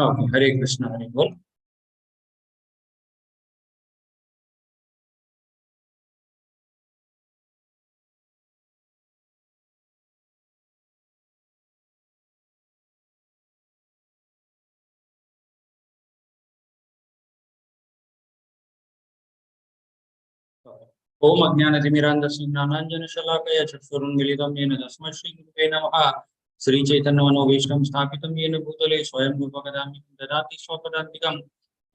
Okay, Hare Krishna, Hare Bol. ओम अज्ञानतिमिरान्धस्य ज्ञानाञ्जनशलाकया चक्षुरुन्मीलितं येन तस्मै श्रीगुरुवे नमः। श्रीचैतन्यमनोभीष्टं स्थापितं येन भूतले स्वयं रूपकदामि ददाति स्वपदान्तिकं।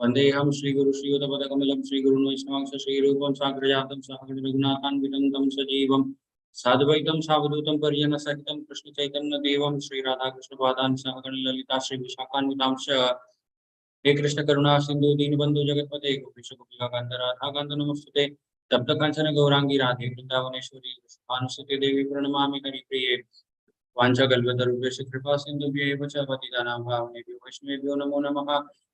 वन्देऽहं श्रीगुरु श्रीयुतपदकमलं श्रीगुरुन् वैष्णवांश श्रीरूपं साग्रजातं सहगण रघुनाथान्वितं तं सजीवं साद्वैतं सावधूतं पर्यनसहितं कृष्णचैतन्यदेवं श्रीराधाकृष्णपादान् सहगण ललिता श्रीविशाखान्वितांश। हे कृष्ण करुणा सिंधु दीनबंधु जगतपते गोपीश गोपिकाकांत राधाकांत नमस्तुते तप्त कांचन गौरांगी राधे वृंदावनेश्वरी भानुसुते देवी प्रणमामि हरिप्रिये वाञ्छाकल्पतरुभ्यश्च कृपा सिन्धुभ्येव च पतितानां पावनेभ्यो वैष्णवेभ्यो नमो नमः।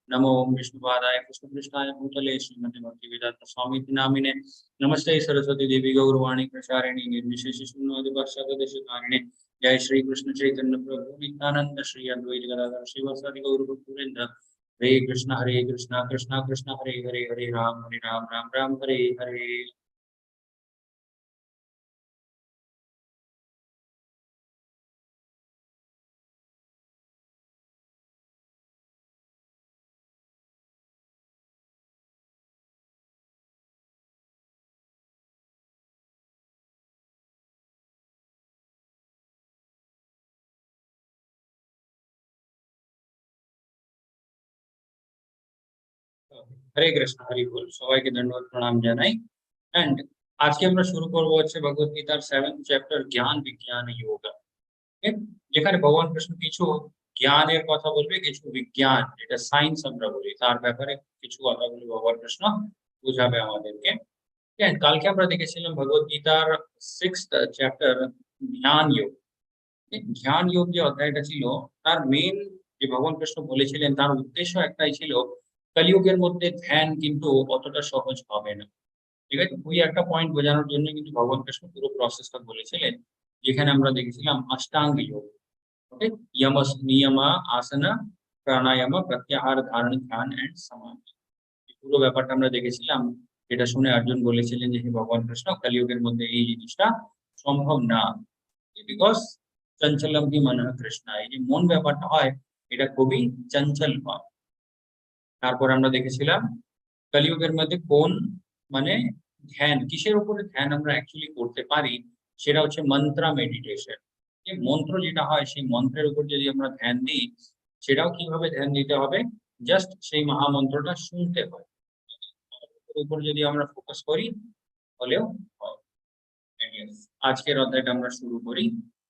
नमो ओं विष्णुपादाय कृष्णपृष्ठाय भूतले श्रीमते भक्तिवेदांत स्वामिति नामिने नमस्ते सरस्वती देवी गौरवाणी प्रचारिणी निर्विशेष शून्यवादिपक्षागदेशकारिणे जय श्री कृष्ण चैतन्य प्रभु नित्यानंद श्री अद्वैत गदाधर श्रीवासादि गौरभक्तवृंद। हरे कृष्णा कृष्णा कृष्णा हरे हरे हरे राम राम राम हरे हरे। হরে কৃষ্ণ হরি বল, সবাইকে ধন্যবাদ প্রণাম জানাই। এন্ড আজকে আমরা শুরু করবো হচ্ছে ভগবত গীতার 7th চ্যাপ্টার জ্ঞান বিজ্ঞান যোগ, যেখানে ভগবান কৃষ্ণ কিছু জ্ঞানের কথা বলবে, কিছু বিজ্ঞান যেটা সায়েন্স আমরা বলি তার ব্যাপারে কিছু কথা বলবে ভগবান কৃষ্ণ, বুঝাবে আমাদেরকে। কালকে আমরা দেখেছিলাম ভগবত গীতার 6th চ্যাপ্টার ধ্যান যোগ। ধ্যান যোগ যে অধ্যায়টা ছিল তার মেন যে ভগবান কৃষ্ণ বলেছিলেন তার উদ্দেশ্য একটাই ছিল, কলিযুগের মধ্যে ধ্যান কিন্তু অতটা সহজ হবে না। ঠিক আছে, ওই একটা পয়েন্ট বোঝানোর জন্য কিন্তু ভগবান কৃষ্ণ পুরো প্রসেসটা বলেছিলেন, যেখানে আমরা দেখেছিলাম অষ্টাঙ্গ যোগ। ওকে, নিয়মা আসনা প্রাণায়াম প্রত্যাহার ধারণ ধ্যান এন্ড সমাধি, পুরো ব্যাপারটা আমরা দেখেছিলাম। এটা শুনে অর্জুন বলেছিলেন যে হে ভগবান কৃষ্ণ, কলিযুগের মধ্যে এই জিনিসটা সম্ভব না, বিকজ চঞ্চলম কি মন কৃষ্ণ, এই যে মন ব্যাপারটা হয় এটা খুবই চঞ্চল হয়। তারপর আমরা দেখেছিলাম কলিযুগের মধ্যে কোন মানে ধ্যান, কিসের উপরে ধ্যান আমরা অ্যাকচুয়ালি করতে পারি, সেটা হচ্ছে মন্ত্র মেডিটেশন। যে মন্ত্র যেটা হয় সেই মন্ত্রের উপর যদি আমরা ধ্যান দিই, সেটাও কিভাবে ধ্যান দিতে হবে, জাস্ট সেই মহামন্ত্রটা শুনতে হয়, উপর যদি আমরা ফোকাস করি হলেও হয়। আজকের অধ্যায়টা আমরা শুরু করি।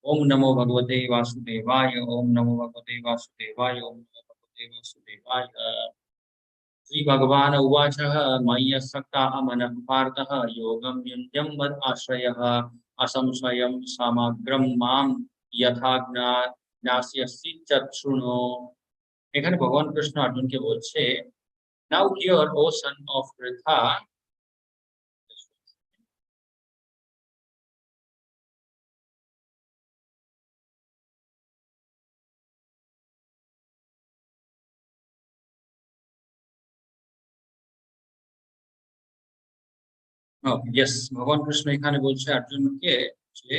ওম নমো ভগবতে বাসুদেবায়, ওম নমো ভগবতে বাসুদেবায়, ওম নমো ভগবতে বাসুদেবায়। श्री भगवान उवाच मय्यसक्ताः मनः पार्थः योगं युञ्जं मद् आश्रयः असंशयं समग्रं मां यथा ज्ञास्यसि तत् शृणु। এখানে ভগবান কৃষ্ণ অর্জুনকে বলছে, now hear O son of Pritha. Yes, ভগবান কৃষ্ণ এখানে বলছে অর্জুনকে যে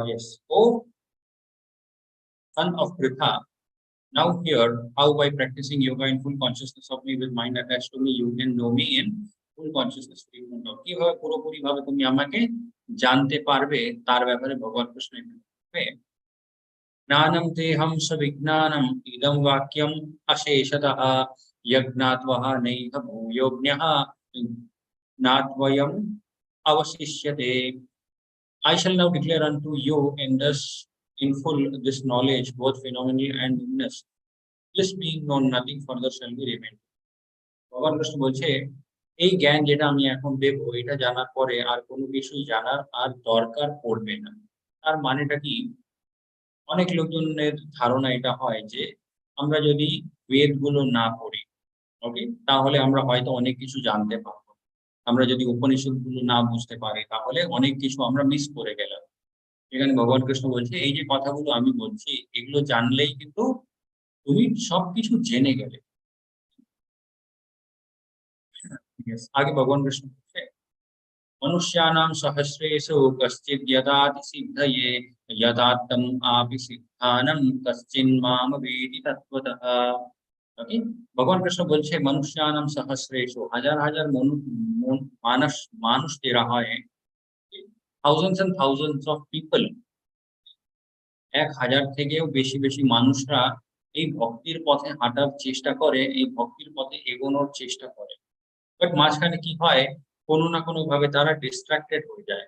yes, O son of Pritha, now here how by practicing yoga in full consciousness of me with mind attached to me you can know me in full consciousness free from doubt। কিভাবে পুরোপুরি ভাবে তুমি আমাকে জানতে পারবে তার ব্যাপারে ভগবান কৃষ্ণ বলবে, জ্ঞানম তেহম সবিজ্ঞানম ইদম বাক্যম অশেষতঃ যজ্ঞাত্বঃ নৈহ ভূয়োজ্ঞঃ জ্ঞাত্বয়ম অবশিষ্যতে। I shall now declare unto you in full this knowledge, both phenomenal and luminous. This being known, nothing further shall be remain. ভগবান কৃষ্ণ বলছে, এই জ্ঞান যেটা আমি এখন দেব, এটা জানার পরে আর কোনো কিছুই জানার আর দরকার পড়বে না। তার মানেটা কি, অনেক লোকজনের ধারণা এটা হয় যে আমরা যদি বেদগুলো না পড়ি, ওকে, তাহলে আমরা হয়তো অনেক কিছু জানতে পারবো। আমরা যদি উপনিষদগুলো না বুঝতে পারি তাহলে অনেক কিছু আমরা মিস করে গেলাম। এখানে ভগবান কৃষ্ণ বলছে, এই যে কথাগুলো আমি বলছি এগুলো জানলেই কিন্তু তুমি সবকিছু জেনে গেলে। Yes, आगे भगवान कृष्ण पूछे मनुष्याणां सहस्रेषु कश्चित् यदाति सिद्धये यदात्तम आपि सिद्धानं कश्चिन्माम वेति तत्त्वतः। ओके, भगवान कृष्ण বলছে मनुष्याणां सहस्रेषु হাজার হাজার মানুষ মানুষ যারা হয় thousands and thousands of people, 1000 থেকেও বেশি বেশি মানুষরা এই ভক্তির পথে হাঁটার চেষ্টা করে, এই ভক্তির পথে এগোনোর চেষ্টা করে। বাট মাঝখানে কি হয়, কোনো না কোনো ভাবে তারা ডিস্ট্রাক্টেড হয়ে যায়,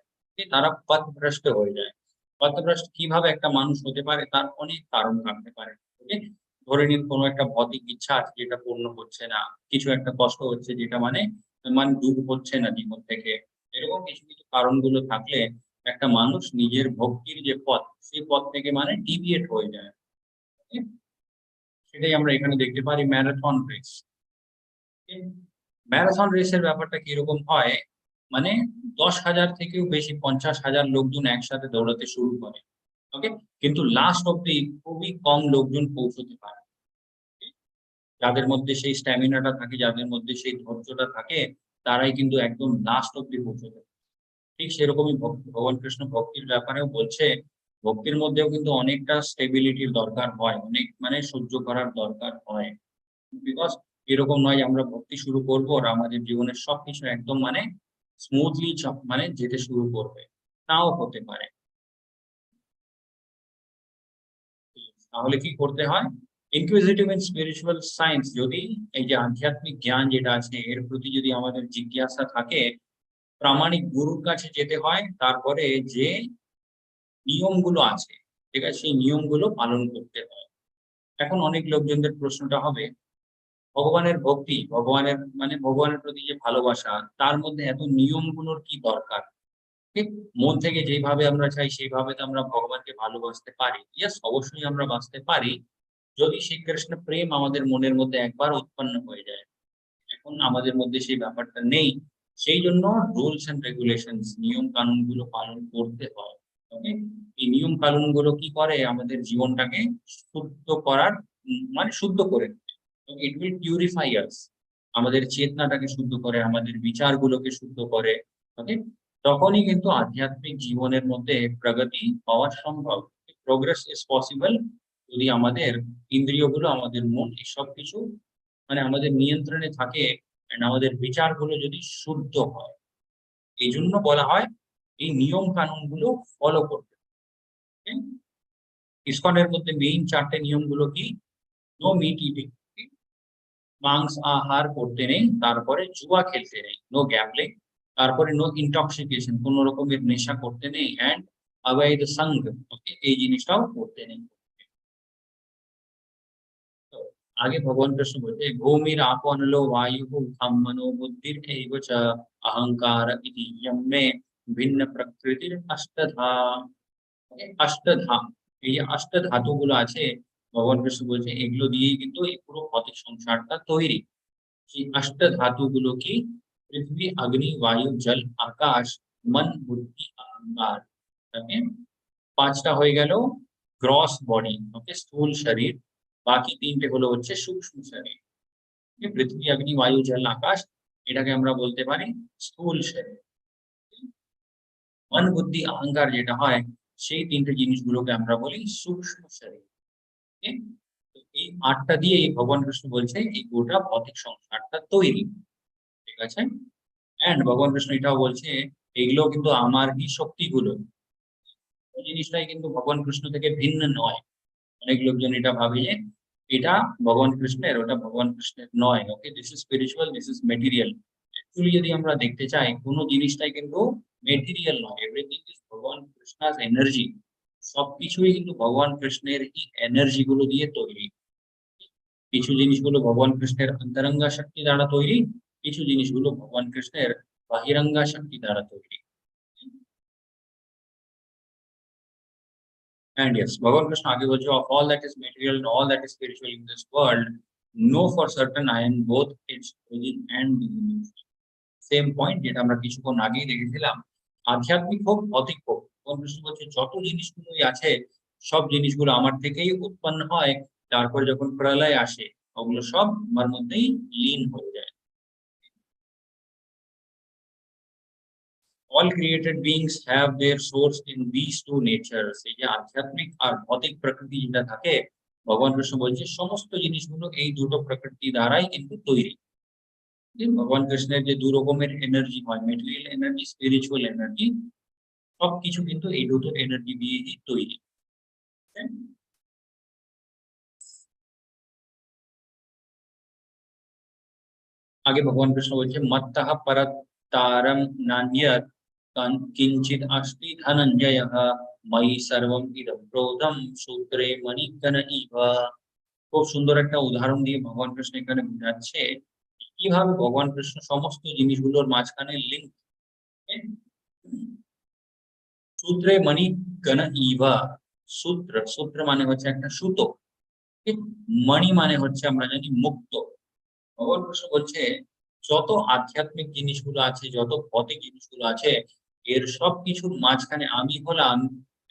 তারা পথভ্রষ্ট হয়ে যায়। পথভ্রষ্ট কিভাবে একটা মানুষ হতে পারে, তার অনেক কারণ থাকতে পারে। ওকে, ধরে নিন কোনো একটা ভৌতিক ইচ্ছা আছে যেটা পূর্ণ হচ্ছে না, কিছু একটা কষ্ট হচ্ছে যেটা মানে মানে দূর হচ্ছে না জীবন থেকে। এরকম কিছু কিছু কারণগুলো থাকলে একটা মানুষ নিজের ভক্তির যে পথ, সেই পথ থেকে মানে ডিভিয়েট হয়ে যায়। ওকে? সেটাই আমরা এখানে দেখতে পারি ম্যারাথন রেস। ম্যারাথন রেসের ব্যাপারটা কিরকম হয়, মানে 10,000 থেকেও বেশি 50,000 লোকজন একসাথে দৌড়াতে শুরু করে। ওকে, কিন্তু লাস্ট অব্দি খুবই কম লোকজন পৌঁছতে পারে। যাদের মধ্যে সেই স্ট্যামিনাটা থাকে, যাদের মধ্যে সেই ধৈর্যটা থাকে, তারাই কিন্তু একদম লাস্ট অব্দি পৌঁছতে পারে। ঠিক সেরকমই ভগবান কৃষ্ণ ভক্তির ব্যাপারেও বলছে, ভক্তির মধ্যেও কিন্তু অনেকটা স্টেবিলিটির দরকার হয়, অনেক মানে সহ্য করার দরকার হয়। বিকজ এরকম নয় যে আমরা ভক্তি শুরু করব আর আমাদের জীবনের সবকিছু একদম মানে স্মুথলি মানে যেতে শুরু করবে, তাও হতে পারে। তাহলে কি করতে হয়, ইনকুইজিটিভ ইন স্পিরিচুয়াল সায়েন্স, যদি এই যে আধ্যাত্মিক জ্ঞান যেটা আছে এর প্রতি যদি আমাদের জিজ্ঞাসা থাকে, প্রামাণিক গুরুর কাছে যেতে হয়, তারপরে যে নিয়মগুলো আছে, ঠিক আছে, সেই নিয়মগুলো পালন করতে হয়। এখন অনেক লোকজনদের প্রশ্নটা হবে, ভগবানের ভক্তি, ভগবানের মানে ভগবানের প্রতি যে ভালোবাসা, তার মধ্যে এত নিয়মগুলোর কি দরকার? ঠিক মন থেকে যেইভাবে আমরা চাই সেইভাবে তো আমরা ভগবানকে ভালোবাসতে পারি। ইয়েস, অবশ্যই আমরা বাঁচতে পারি, যদি শ্রীকৃষ্ণ প্রেম আমাদের মনের মধ্যে একবার উৎপন্ন হয়ে যায়। এখন আমাদের মধ্যে সেই ব্যাপারটা নেই, সেই জন্য রুলস এন্ড রেগুলেশনস, নিয়ম কানুন গুলো পালন করতে হয়। ওকে, এই নিয়ম কানুন গুলো কি করে, আমাদের জীবনটাকে শুদ্ধ করার মানে শুদ্ধ করে ইট উইল পিউরিফাই আস, আমাদের চেতনাটাকে শুদ্ধ করে, আমাদের বিচারগুলোকে শুদ্ধ করে। ওকে, তখনই কিন্তু আধ্যাত্মিক জীবনের মধ্যে প্রগতি হওয়া সম্ভব। প্রোগ্রেস ইজ পসিবল যদি আমাদের ইন্দ্রিয়গুলো, আমাদের মন, এই সবকিছু মানে আমাদের নিয়ন্ত্রণে থাকে and আমাদের বিচারগুলো যদি শুদ্ধ হয়। এই জন্য বলা হয় এই নিয়ম কানুন গুলো ফলো করতে। okay? ইসকনের মধ্যে মেইন 4টে নিয়মগুলো কি, নো মিট ইটিং, মাংস আহার করতে নেই, তারপরে জুয়া খেলতে নেই, নো গ্যাম্বলিং, তারপরে নো ইনটক্সিকেশন, কোন রকমের নেশা করতে নেই, এন্ড অবৈধ সঙ্গ, ওকে, এই জিনিসটাও করতে নেই। তো आगे भगवान कृष्ण बोलते हैं भूमिरापो अनलो वायु खम मनो बुद्धिर एव च अहंकार इति यम में भिन्न प्रकृतिर अष्टधा। अष्टधा, এই যে অষ্ট ধাতুগুলো আছে, ভগবান কৃষ্ণ বলছে এগুলো দিয়েই কিন্তু এই পুরো ভৌতিক সংসারটা তৈরি। সেই অষ্ট ধাতুগুলো কি, পৃথিবী, অগ্নি, বায়ু, জল, আকাশ, মন, বুদ্ধি, অহংকার। ওকে, 5টা হয়ে গেল গ্রস বডি, ওকে, স্থূল শরীর। বাকি 3টে হলো হচ্ছে সূক্ষ্ম শরীর। পৃথিবী, অগ্নি, বায়ু, জল, আকাশ, এটাকে আমরা বলতে পারি স্থূল শরীর। মন, বুদ্ধি, অহংকার যেটা হয়, সেই 3টে জিনিসগুলোকে আমরা বলি সূক্ষ্ম শরীর। Okay? তো এই 8টা দিয়ে এই ভগবান কৃষ্ণ বলছে এই গোটা ভৌতিক সংসারটা তৈরি। ঠিক আছে, এন্ড ভগবান কৃষ্ণ এটাও বলছে এগুলো কিন্তু আমারই শক্তিগুলো, ওই জিনিসটাই কিন্তু ভগবান কৃষ্ণ থেকে ভিন্ন নয়। অনেক লোকজন এটা ভাবে যে এটা ভগবান কৃষ্ণের, ওটা ভগবান কৃষ্ণের নয়। Okay, this is spiritual, this is material. Actually যদি আমরা দেখতে চাই, কোনো জিনিসটাই কিন্তু মেটেরিয়াল নয়, এভরিথিং ইজ ভগবান কৃষ্ণাস এনার্জি। সবকিছুই কিন্তু ভগবান কৃষ্ণের এই এনার্জি গুলো দিয়ে তৈরি। কিছু জিনিসগুলো ভগবান কৃষ্ণের অন্তরঙ্গা শক্তি দ্বারা তৈরি, কিছু জিনিসগুলো ভগবান কৃষ্ণের বাহিরঙ্গা শক্তি দ্বারা তৈরি। And yes, Bhagavan Krishna आगे बोलছে of all that is material and all that is spiritual in this world, know for certain I am both its origin and beginning. Same point যেটা আমরা কিছুক্ষণ আগেই দেখেছিলাম, আধ্যাত্মিক হোক ভৌতিক হোক, ভগবান কৃষ্ণ বলছে যত জিনিসগুলোই আছে সব জিনিসগুলো আমার থেকেই উৎপন্ন হয়, তারপরে যখন প্রলয় আসে ওগুলো সব আমার মধ্যেই লীন হয়ে যায়। All created beings have their source in these two natures. এই যে আধ্যাত্মিক আর ভৌতিক প্রকৃতি যেটা থাকে, ভগবান কৃষ্ণ বলছে সমস্ত জিনিসগুলো এই দুটো প্রকৃতি দ্বারাই কিন্তু তৈরি। ভগবান কৃষ্ণের যে দু রকমের এনার্জি হয়, মেটেরিয়াল এনার্জি, স্পিরিচুয়াল এনার্জি, সবকিছু কিন্তু এই দুটো এনার্জি দিয়েই তৈরি। আগে ভগবান কৃষ্ণ বলছে মত্তঃ পরতারম নান্যৎ কিঞ্চিৎ अस्ति ধনঞ্জয়ঃ ময়ি সর্বম ইদম প্রোদম সূত্রে মণিগণ ইভ। খুব সুন্দর একটা উদাহরণ দিয়ে ভগবান কৃষ্ণ এখানে বোঝাচ্ছে কিভাবে ভগবান কৃষ্ণ সমস্ত জিনিসগুলোর মাঝখানে লিঙ্ক। সূত্রে মণিগণ ইভা। সূত্র, সূত্র মানে হচ্ছে একটা সুতো, মণি মানে হচ্ছে আমরা জানি মুক্ত। ভগবান কৃষ্ণ বলছে যত আধ্যাত্মিক জিনিসগুলো আছে, যত ভৌতিক জিনিসগুলো আছে, এর সব কিছুর মাঝখানে আমি হলাম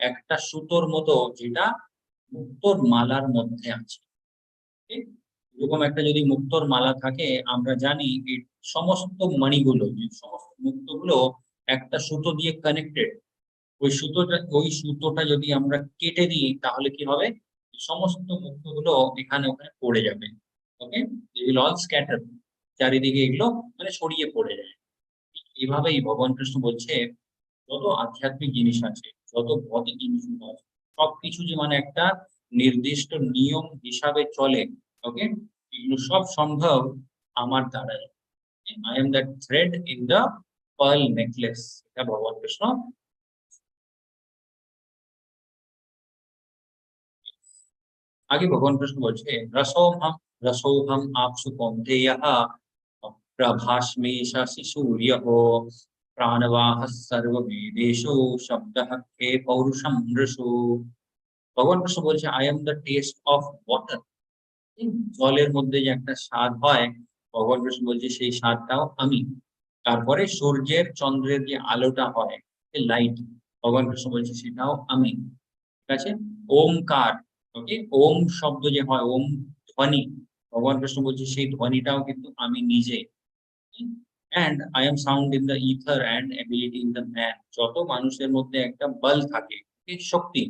একটা সুতোর মতো, যেটা মুক্তোর মালার মধ্যে আছে। ঠিক? এরকম একটা যদি মুক্তোর মালা থাকে, আমরা জানি এই সমস্ত মণিগুলো, যে সমস্ত মুক্তগুলো একটা সুতো দিয়ে কানেক্টেড। ওই সুতোটা যদি আমরা কেটে দিই তাহলে কি হবে, সমস্ত মুক্তগুলো এখানে ওখানে পড়ে যাবে। ওকে, উইল অল স্ক্যাটার, চারিদিকে এগুলো মানে ছড়িয়ে পড়ে যায়। এইভাবেই ভগবান কৃষ্ণ বলছে যত আধ্যাত্মিক জিনিস আছে, যত ভৌতিক জিনিসগুলো আছে, সবকিছু যে মানে একটা নির্দিষ্ট নিয়ম হিসাবে চলে। ওকে, এগুলো সব সম্ভব আমার দ্বারাই। I am that thread in the pearl necklace, এটা ভগবান কৃষ্ণ। आगे भगवान कृष्ण बोलते हैं रसोहम आपसु कौन्तेयः प्रभास्मेशासि सूर्यः प्राणवाहः सर्ववेदेषु शब्दः के पौरुषं नृषु। ভগবান কৃষ্ণ বলছে I am the test of water. জলের মধ্যে যে একটা স্বাদ হয়, ভগবান কৃষ্ণ বলছে সেই স্বাদটাও আমি। তারপরে সূর্যের চন্দ্রের যে আলোটা হয়, লাইট, ভগবান কৃষ্ণ বলছে সেটাও আমি। ঠিক আছে, ওমকার, ওকে, ওম শব্দ যে হয়, ওম ধ্বনি, ভগবান কৃষ্ণ বলছে সেই ধ্বনিটাও কিন্তু আমি নিজে। And I am sound in the ether and ability in the man. যত মানুষের মধ্যে একটা বল থাকে, শক্তি,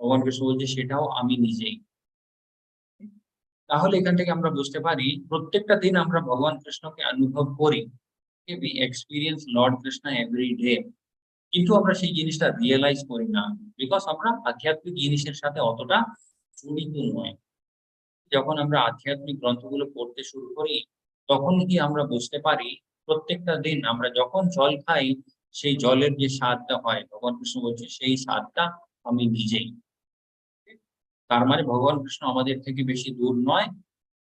ভগবান কৃষ্ণ বলছে সেটাও আমি নিজেই। তাহলে এখান থেকে আমরা বুঝতে পারি প্রত্যেকটা দিন আমরা ভগবান কৃষ্ণকে অনুভব করি, we experience Lord Krishna every day, কিন্তু আমরা সেই জিনিসটা রিয়েলাইজ করি না, বিকজ আমরা আধ্যাত্মিক জিনিসের সাথে অতটা জড়িত নয়। যখন আমরা আধ্যাত্মিক গ্রন্থগুলো পড়তে শুরু করি, তখন কি আমরা বুঝতে পারি প্রত্যেকটা দিন আমরা যখন জল খাই, সেই জলের যে স্বাদটা হয়, ভগবান কৃষ্ণ বলছে সেই স্বাদটা আমি নিজেই। তার মানে ভগবান কৃষ্ণ আমাদের থেকে বেশি দূর নয়।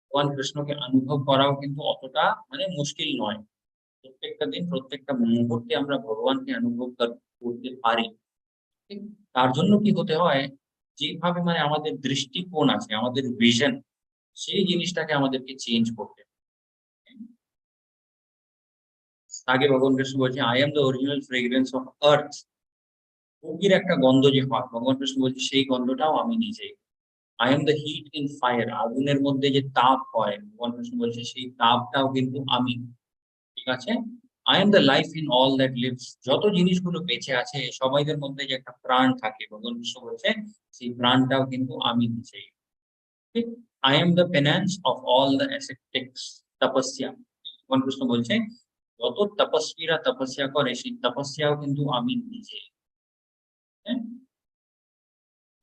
ভগবান কৃষ্ণকে অনুভব করাও কিন্তু অতটা মানে মুশকিল নয়। প্রত্যেকটা দিন, প্রত্যেকটা মুহূর্তে আমরা ভগবানকে অনুভব করতে পারি। ঠিক? তার জন্য কি হতে হয়, যেভাবে মানে আমাদের দৃষ্টিকোণ আছে, আমাদের ভিশন, সেই জিনিসটাকে আমাদেরকে চেঞ্জ করতে হবে। আগে ভগবান কৃষ্ণ বলছে I am the original fragrance of earth. অগ্নির একটা গন্ধ যে হয়, ভগবান কৃষ্ণ বলছে সেই গন্ধটাও আমি নিজেই। I am the heat in fire, আগুনের মধ্যে যে তাপ হয়, ভগবান কৃষ্ণ বলছে সেই তাপটাও কিন্তু আমি। ঠিক আছে, I am the life in all that lives, যত জিনিসগুলো বেঁচে আছে সবাইদের মধ্যে যে একটা প্রাণ থাকে, ভগবান কৃষ্ণ বলছে সেই প্রাণটাও কিন্তু আমি নিজেই। ঠিক, I am the penance of all the ascetics, তপস্যা, ভগবান কৃষ্ণ বলছে যত তপস্বীরা তপস্যা করে সেই তপস্যাও কিন্তু আমি নিজে।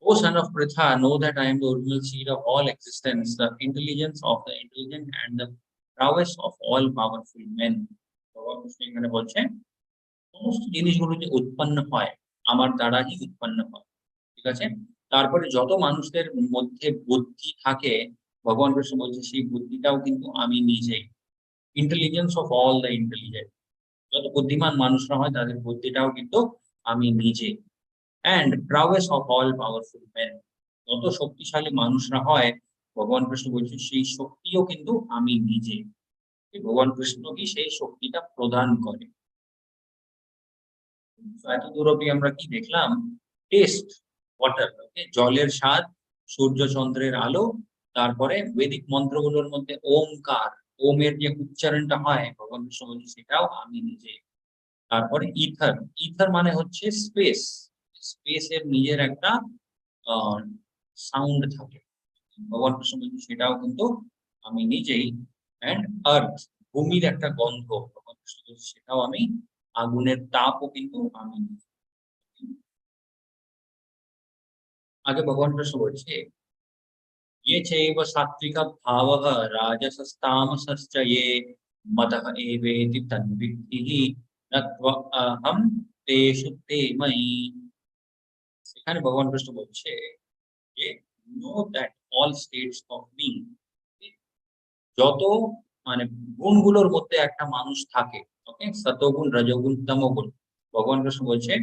O son of Pritha, know that I am the original seed of all existence, the intelligence of the intelligent and the prowess of all powerful men. ভগবান কৃষ্ণ এখানে বলছে সমস্ত জিনিসগুলো যে উৎপন্ন হয় আমার দ্বারাই উৎপন্ন হয়। ঠিক আছে, তারপরে যত মানুষদের মধ্যে বুদ্ধি থাকে, ভগবান কৃষ্ণ বলছে সেই বুদ্ধিটাও কিন্তু আমি নিজেই। Intelligence of all the intelligent, যত বুদ্ধিমান মানুষরা হয় তাদের বুদ্ধিটাও কিন্তু আমি নিজে। And prowess of all powerful men, যত শক্তিশালী মানুষরা হয়, ভগবান কৃষ্ণ বলছে সেই শক্তিও কিন্তু আমি নিজে। ভগবান কৃষ্ণকে সেই শক্তিটা প্রদান করে। এত দূর অব্দি আমরা কি দেখলাম, টেস্ট ওয়াটার, জলের স্বাদ, সূর্য চন্দ্রের আলো, তারপরে বৈদিক মন্ত্রগুলোর মধ্যে ওমকার, ওমের যে উচ্চারণটা হয় ভগবান কৃষ্ণ বলছে সেটাও আমি নিজে। তারপরে ইথার, ইথার মানে হচ্ছে স্পেস, স্পেসের নিজের একটা সাউন্ড থাকে, ভগবান কৃষ্ণ বলছে সেটাও কিন্তু আমি নিজেই। অ্যান্ড আর্থ, ভূমির একটা গন্ধ, ভগবান কৃষ্ণ বলছে সেটাও আমি। আগুনের তাপও কিন্তু আমি নিজে। আগে ভগবান কৃষ্ণ বলছে ये चैव सात्विक भावः राजसस्तामसश्च ये मदः एवेति तन्विद्धिः न त्वहं तेषु ते मयि। সেখানে ভগবান কৃষ্ণ বলছে যে know that all states of me, যত মানে গুণগুলোর মধ্যে একটা মানুষ থাকে, ওকে, সতগুণ রজগুণ তমগুণ, ভগবান কৃষ্ণ বলছে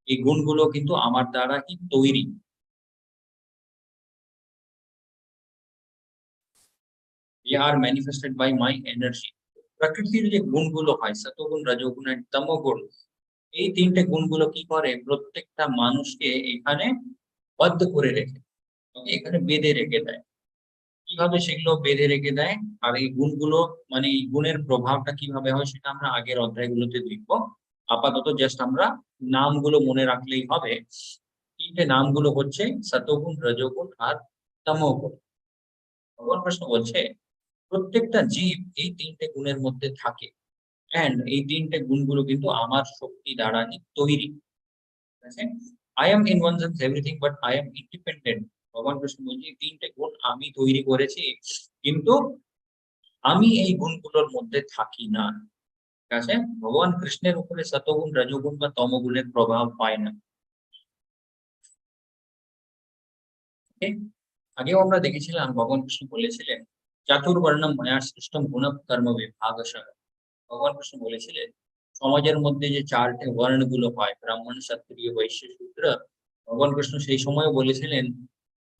এই গুণগুলো কিন্তু আমার দ্বারা কি তৈরি, they are manifested by my energy। প্রকৃতির যে গুণগুলো হয় সতগুণ রজগুণ আর তমগুণ, এই তিনটে গুণগুলো কি করে প্রত্যেকটা মানুষকে এখানে বদ্ধ করে রেখে, ওকে, এখানে বেঁধে রেখে দেয়। কিভাবে সেগুলো বেঁধে রেখে দেয় আর এই গুণগুলো মানে এই গুণের প্রভাবটা কিভাবে হয় সেটা আমরা আগের অধ্যায়গুলোতে দেখবো। আপাতত জাস্ট আমরা নামগুলো মনে রাখলেই হবে। তিনটে নামগুলো হচ্ছে সতগুণ রজগুণ আর তমগুণ। ভগবান কৃষ্ণ বলছে প্রত্যেকটা জীব এই তিনটে গুণের মধ্যে থাকে, এন্ড এই তিনটে গুণগুলো কিন্তু আমার শক্তি দ্বারাই তৈরি। ঠিক আছে? I am in one sense everything but I am independent. ভগবান কৃষ্ণ বলছে এই তিনটে গুণ আমি তৈরি করেছি, কিন্তু আমি এই গুণগুলোর মধ্যে থাকি না। ঠিক আছে? ভগবান কৃষ্ণের উপরে সতগুণ রজগুণ বা তমগুণের প্রভাব পায় না। ওকে, আগেও আমরা দেখেছিলাম ভগবান কৃষ্ণ বলেছিলেন চাতুর্বর্ণম ময়া সৃষ্টম গুণ কর্ম বিভাগশঃ। ভগবান কৃষ্ণ বলেছিলেন সমাজের মধ্যে যে চারটে বর্ণগুলো হয় ব্রাহ্মণ ক্ষত্রিয় বৈশ্য শূদ্র, ভগবান কৃষ্ণ সেই সময় বলেছিলেন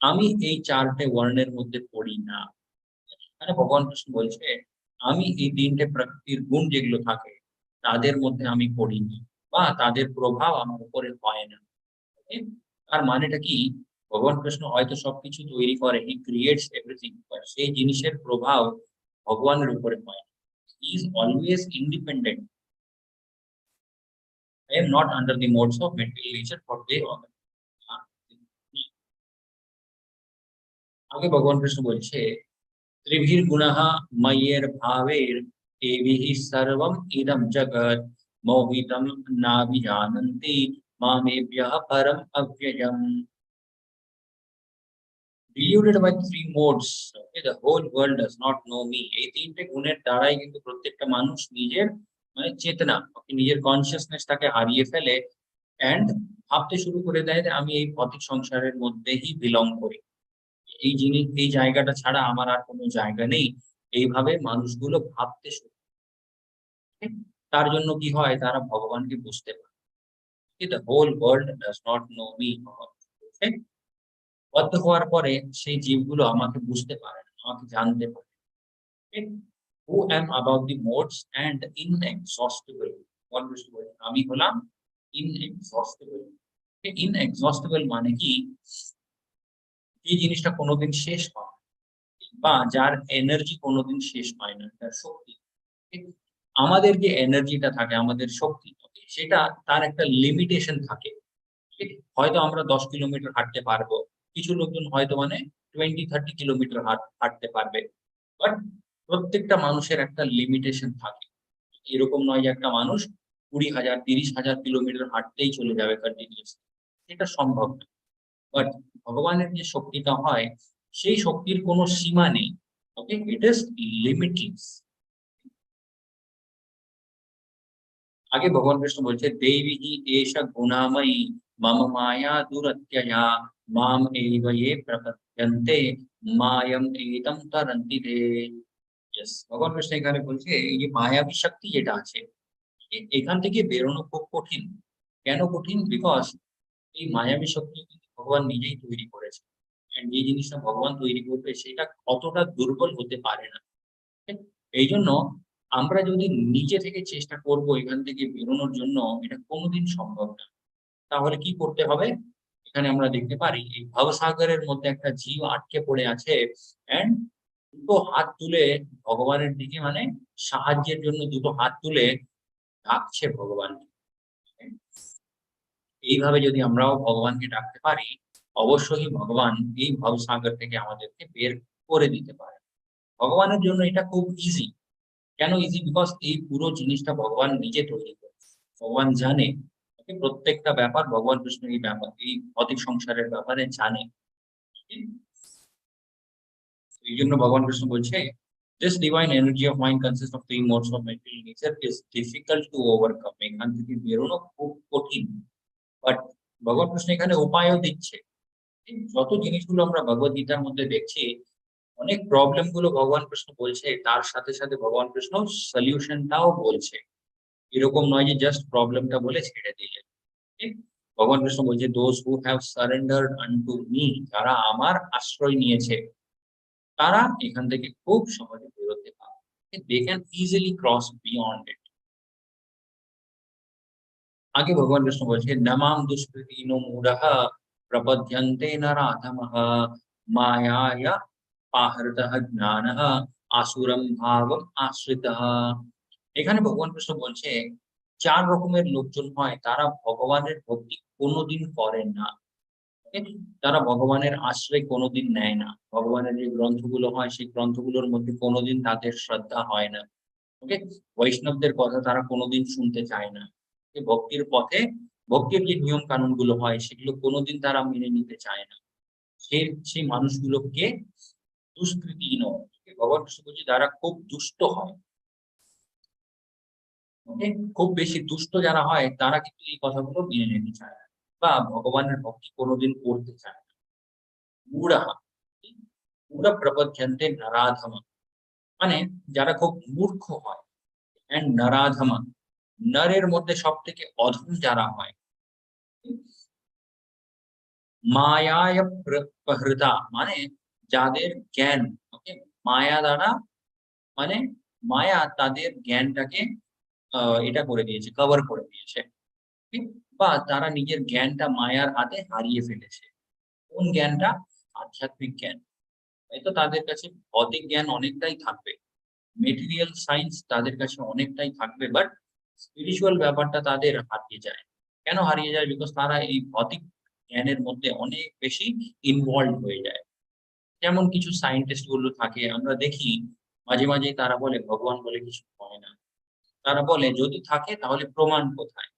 আমি এই চারটে বর্ণের মধ্যে পড়ি না। মানে ভগবান কৃষ্ণ বলছে আমি এই তিনটে প্রকৃতির গুণ যেগুলো থাকে তাদের মধ্যে আমি পড়ি না, বা তাদের প্রভাব আমার উপরে হয় না। Okay? তার মানেটা কি, ভগবান কৃষ্ণ হয়তো সবকিছু তৈরি করে, হি ক্রিয়েটস এভরিথিং, বাট সেই জিনিসের প্রভাব ভগবানের উপরে হয় না। He is always independent. I am not under the modes of material nature for they organ। আগে ভগবান কৃষ্ণ বলছে ত্রিভির গুণঃ ময়্যের ভাবের এবিহি সর্বম ইদম জগৎ মোহিতম নাভিজানন্তি মামেভ্যঃ পরম অব্যয়ম। Deluded by three modes, okay, the whole world does not know me। এই তিনটে গুণের দ্বারাই কিন্তু প্রত্যেকটা মানুষ নিজের মানে চেতনা, okay, নিজের কনসিয়াসনেসটাকে হারিয়ে ফেলে এন্ড ভাবতে শুরু করে দেয় যে আমি এই ভৌতিক সংসারের মধ্যেই বিলং করি, এই জিনিস এই জায়গাটা ছাড়া আমার আর কোনো জায়গা নেই। এইভাবে মানুষগুলো ভাবতে শুরু করে। তার জন্য কি হয়, তারা ভগবানকে বুঝতে পারে। The whole world does not know me. বদ্ধ হওয়ার পরে সেই জীবগুলো আমাকে বুঝতে পারে না, আমাকে জানতে পারে। হু অ্যাম অ্যাবাউট দি মোডস অ্যান্ড ইনএক্সস্টিবল। আমি হলাম ইনএক্সস্টিবল। ইনএক্সস্টিবল মানে কি, এই জিনিসটা কোনোদিন শেষ হয় না, বা যার এনার্জি কোনোদিন শেষ হয় না, তার শক্তি। ঠিক? আমাদের যে এনার্জিটা থাকে, আমাদের শক্তি থাকে, সেটা তার একটা লিমিটেশন থাকে। ঠিক? হয়তো আমরা 10 কিলোমিটার হাঁটতে পারবো, কিছু লোকজন হয়তো মানে 20-30 কিলোমিটার হাঁটতে পারবে, বাট প্রত্যেকটা মানুষের একটা লিমিটেশন থাকে। এরকম নয় যে একটা মানুষ 20,000-30,000 কিলোমিটার হাঁটতেই চলে যাবে কন্টিনিউয়াসলি, এটা সম্ভব না। বাট ভগবানের যে শক্তিটা হয় সেই শক্তির কোনো সীমা নেই। ওকে, ইট ইজ লিমিটলেস। আগে ভগবান কৃষ্ণ বলছে দেবী এষা গুণাময়ী মম মায়া দুরত্যয়া মাম এইব ये প্রপদ্যন্তে মায়ম এতম তরন্তি তে। Yes, ভগবান কৃষ্ণ এখানে বলছে এই যে মায়াবী শক্তি যেটা আছে এখান থেকে বেরোনো খুব কঠিন। কেন কঠিন? বিকজ এই মায়াবী শক্তি কিন্তু ভগবান নিজেই তৈরি করেছে, and যে জিনিসটা ভগবান তৈরি করবে সেটা অতটা দুর্বল হতে পারে না। ঠিক? এই জন্য আমরা যদি নিজে থেকে চেষ্টা করব এখান থেকে বেরোনোর জন্য, এটা কোনোদিন সম্ভব না। তাহলে কি করতে হবে? এখানে আমরা দেখতে পারি এই ভবসাগরের মধ্যে একটা জীব আটকে পড়ে আছে, এন্ড দুটো হাত তুলে ভগবানের দিকে, মানে সাহায্যের জন্য দুটো হাত তুলে ডাকছে ভগবানকে। এইভাবে যদি আমরাও ভগবানকে ডাকতে পারি, অবশ্যই ভগবান এই ভবসাগর থেকে আমাদেরকে বের করে দিতে পারে। ভগবানের জন্য এটা খুব ইজি। কেন ইজি? বিকজ এই পুরো জিনিসটা ভগবান নিজে তৈরি করেছে। ভগবান জানে, প্রত্যেকটা ব্যাপার ভগবান কৃষ্ণ এই ব্যাপার, এই ভৌতিক সংসারের ব্যাপারে জানে। এই জন্য ভগবান কৃষ্ণ বলছে, this divine energy of mind consists of three modes of material nature is difficult to overcome. এখান থেকে বেরোনো খুব কঠিন। বাট ভগবান কৃষ্ণ এখানে উপায়ও দিচ্ছে। এই যত জিনিসগুলো আমরা ভগবত গীতার মধ্যে দেখছি, অনেক প্রবলেম গুলো ভগবান কৃষ্ণ বলছে, তার সাথে সাথে ভগবান কৃষ্ণ সলিউশনটাও বলছে। এরকম নয় যে জাস্ট প্রবলেমটা বলে ছেড়ে দিলে। ঠিক? ভগবান কৃষ্ণ বলছে, those who have surrendered আনটু me, যারা আমার আশ্রয় নিয়েছে, তারা এখান থেকে খুব সহজে বেরোতে পারে। They can easily cross beyond it. আগে ভগবান কৃষ্ণ বলছে, নমাম দুষ্কৃতিনো মূঢ়ঃ প্রপদ্যন্তে নরাধমঃ মায়ায়া পাহৃতঃ জ্ঞানঃ আসুরম ভাবম আশ্রিতঃ। এখানে ভগবান কৃষ্ণ বলছে, 4 রকমের লোকজন হয়, তারা ভগবানের ভক্তি কোনোদিন করে না। ওকে? তারা ভগবানের আশ্রয় কোনোদিন নেয় না। ভগবানের যে গ্রন্থগুলো হয়, সেই গ্রন্থগুলোর মধ্যে কোনোদিন তাদের শ্রদ্ধা হয় না। ওকে? বৈষ্ণবদের কথা তারা কোনোদিন শুনতে চায় না। ভক্তির পথে ভক্তির যে নিয়ম কানুন গুলো হয়, সেগুলো কোনোদিন তারা মেনে নিতে চায় না। সেই মানুষগুলোকে দুষ্কৃতিহীন, ভগবান কৃষ্ণ বলছে, যারা খুব দুষ্ট হয়, ওকে? খুব বেশি দুষ্ট যারা হয়, তারা কিন্তু এই কথাগুলো মেনে নিতে চায় না, বা ভগবানের ভক্তি কোনোদিন করতে চায় না। মূঢ়ঃ, মূঢ় প্রপদ্যন্তে নরাধম, মানে যারা খুব মূর্খ হয়, এন্ড নরাধম, নরের মধ্যে সব থেকে অধম যারা হয়, মায়ায় প্রহৃতা, মানে যাদের জ্ঞান, ওকে, মায়া দ্বারা, মানে মায়া তাদের জ্ঞানটাকে এটা করে দিয়েছে, কভার করে দিয়েছে। ঠিক? বা তারা নিজের জ্ঞানটা মায়ার হাতে হারিয়ে ফেলেছে। কোন জ্ঞানটা? আধ্যাত্মিক জ্ঞান। তাই তো তাদের কাছে ভৌতিক জ্ঞান অনেকটাই থাকবে, মেটেরিয়াল সায়েন্স তাদের কাছে অনেকটাই থাকবে, বাট স্পিরিচুয়াল ব্যাপারটা তাদের হারিয়ে যায়। কেন হারিয়ে যায়? বিকজ তারা এই ভৌতিক জ্ঞানের মধ্যে অনেক বেশি ইনভলভ হয়ে যায়। যেমন কিছু সায়েন্টিস্ট গুলো থাকে, আমরা দেখি মাঝে মাঝেই তারা বলে ভগবান বলে কিছু হয় না। তারা বলে যদি থাকে তাহলে প্রমাণ কোথায়?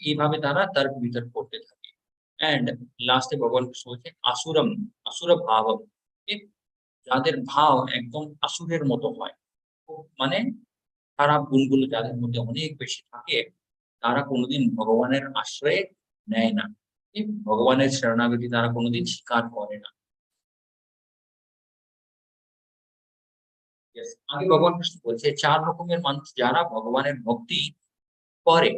এইভাবে তারা তর্ক বিতর্ক করতে থাকে। অ্যান্ড লাস্টে ভগবান কৃষ্ণ বলছে, আসুরম, আসুর ভাবম, ঠিক? যাদের ভাব একদম আসুরের মতো হয়, মানে খারাপ গুণগুলো যাদের মধ্যে অনেক বেশি থাকে, তারা কোনোদিন ভগবানের আশ্রয়ে নেয় না। ঠিক? ভগবানের শরণাগতি তারা কোনোদিন স্বীকার করে না। Yes, আগে ভগবান কৃষ্ণ বলছে 4 রকমের মানুষ যারা ভগবানের ভক্তি করে।